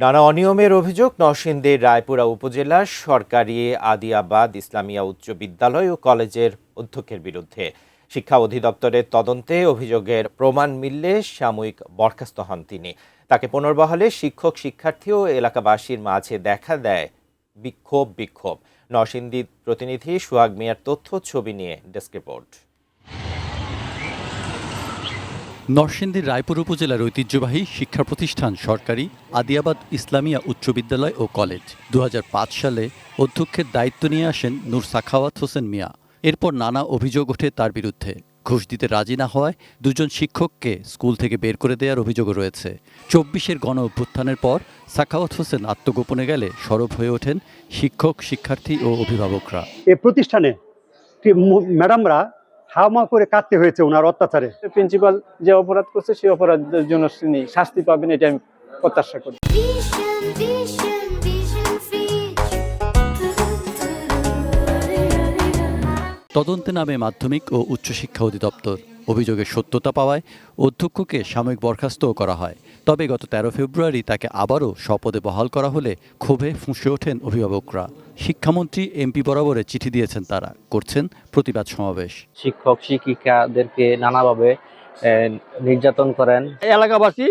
নানা অনিয়মের অভিযোগ নরসিংদীর রায়পুরা উপজেলার সরকারি আদিয়াবাদ ইসলামিয়া উচ্চ বিদ্যালয় ও কলেজের অধ্যক্ষের বিরুদ্ধে। শিক্ষা অধিদপ্তরের তদন্তে অভিযোগের প্রমাণ মিললে সাময়িক বরখাস্ত হন তিনি। তাকে পুনর্বহালে শিক্ষক শিক্ষার্থী ও এলাকাবাসীর মাঝে দেখা দেয় বিক্ষোভ। নরসিংদী প্রতিনিধি সোহাগ মিয়ার তথ্য ছবি নিয়ে ডেস্ক রিপোর্ট। নরসিংদীর রায়পুর উপজেলার ঐতিহ্যবাহী শিক্ষা প্রতিষ্ঠান সরকারি আদিয়াবাদ ইসলামিয়া উচ্চ বিদ্যালয় ও কলেজ ২০০৫ সালে অধ্যক্ষের দায়িত্ব নিয়ে আসেন নূর সাখাওয়াত হোসেন মিয়া। এরপর নানা অভিযোগ ওঠে তার বিরুদ্ধে। ঘুষ দিতে রাজি না হওয়ায় দুজন শিক্ষককে স্কুল থেকে বের করে দেওয়ার অভিযোগও রয়েছে। ২৪-এর গণ অভ্যুত্থানের পর সাখাওয়াত হোসেন আত্মগোপনে গেলে সরব হয়ে ওঠেন শিক্ষক শিক্ষার্থী ও অভিভাবকরা। এই প্রতিষ্ঠানে ম্যাডামরা হাওয়া করে কাটতে হয়েছে ওনার অত্যাচারে। প্রিন্সিপাল যে অপরাধ করছে সেই অপরাধের জন্য তিনি শাস্তি পাবেন, এটা আমি প্রত্যাশা করি। তদন্তে নামে মাধ্যমিক ও উচ্চশিক্ষা অধিদপ্তর। অভিযোগের সত্যতা পাওয়ায় অধ্যক্ষকে সাময়িক বরখাস্তও করা হয়। তবে গত ১৩ ফেব্রুয়ারি তাকে আবারও স্বপদে বহাল করা হলে ক্ষোভে ফুঁসে ওঠেন অভিভাবকরা। শিক্ষামন্ত্রী এমপি বরাবরে চিঠি দিয়েছেন তারা, করছেন প্রতিবাদ সমাবেশ। শিক্ষক শিক্ষিকাদেরকে নানাভাবে নির্যাতন করেন এলাকাবাসী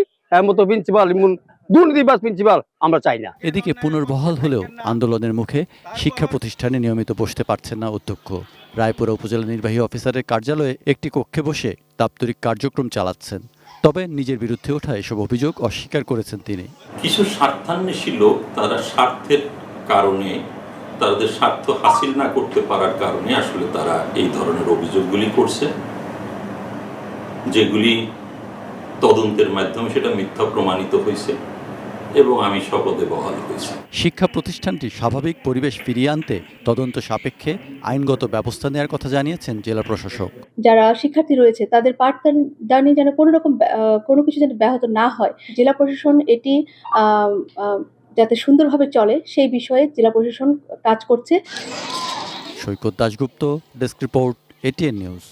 মতো প্রিন্সিপাল দুর্নীতিবাজ প্রিন্সিপাল আমরা চাই না। এদিকে পুনর্বহাল হলেও আন্দোলনের মুখে শিক্ষা প্রতিষ্ঠানে নিয়মিত বসতে পারছেন না অধ্যক্ষ। রায়পুরা উপজেলা নির্বাহী অফিসারের কার্যালয়ে একটি কক্ষে বসে দাপ্তরিক কার্যক্রম চালাচ্ছেন। তবে নিজের বিরুদ্ধে ওঠা এসব অভিযোগ অস্বীকার করেছেন তিনি। কিছু স্বার্থান্বেষী লোক তারা স্বার্থের কারণে, তাদের স্বার্থ হাসিল না করতে পারার কারণে আসলে তারা এই ধরনের অভিযোগগুলি করছে, যেগুলি তদন্তের মাধ্যমে সেটা মিথ্যা প্রমাণিত হয়েছে এবং আমি শপথে বহাল হয়েছি। শিক্ষা প্রতিষ্ঠানটি স্বাভাবিক পরিবেশ ফিরিয়ে আনতে তদন্ত সাপেক্ষে আইনগত ব্যবস্থা নেওয়ার কথা জানিয়েছেন জেলা প্রশাসক। যারা শিক্ষার্থী রয়েছে তাদের পাঠদানে যেন কোনো কিছু যেন ব্যাহত না হয়, জেলা প্রশাসন এটি যাতে সুন্দরভাবে চলে সেই বিষয়ে জেলা প্রশাসন কাজ করছে। Saikat Dasgupta, desk report, ATN news.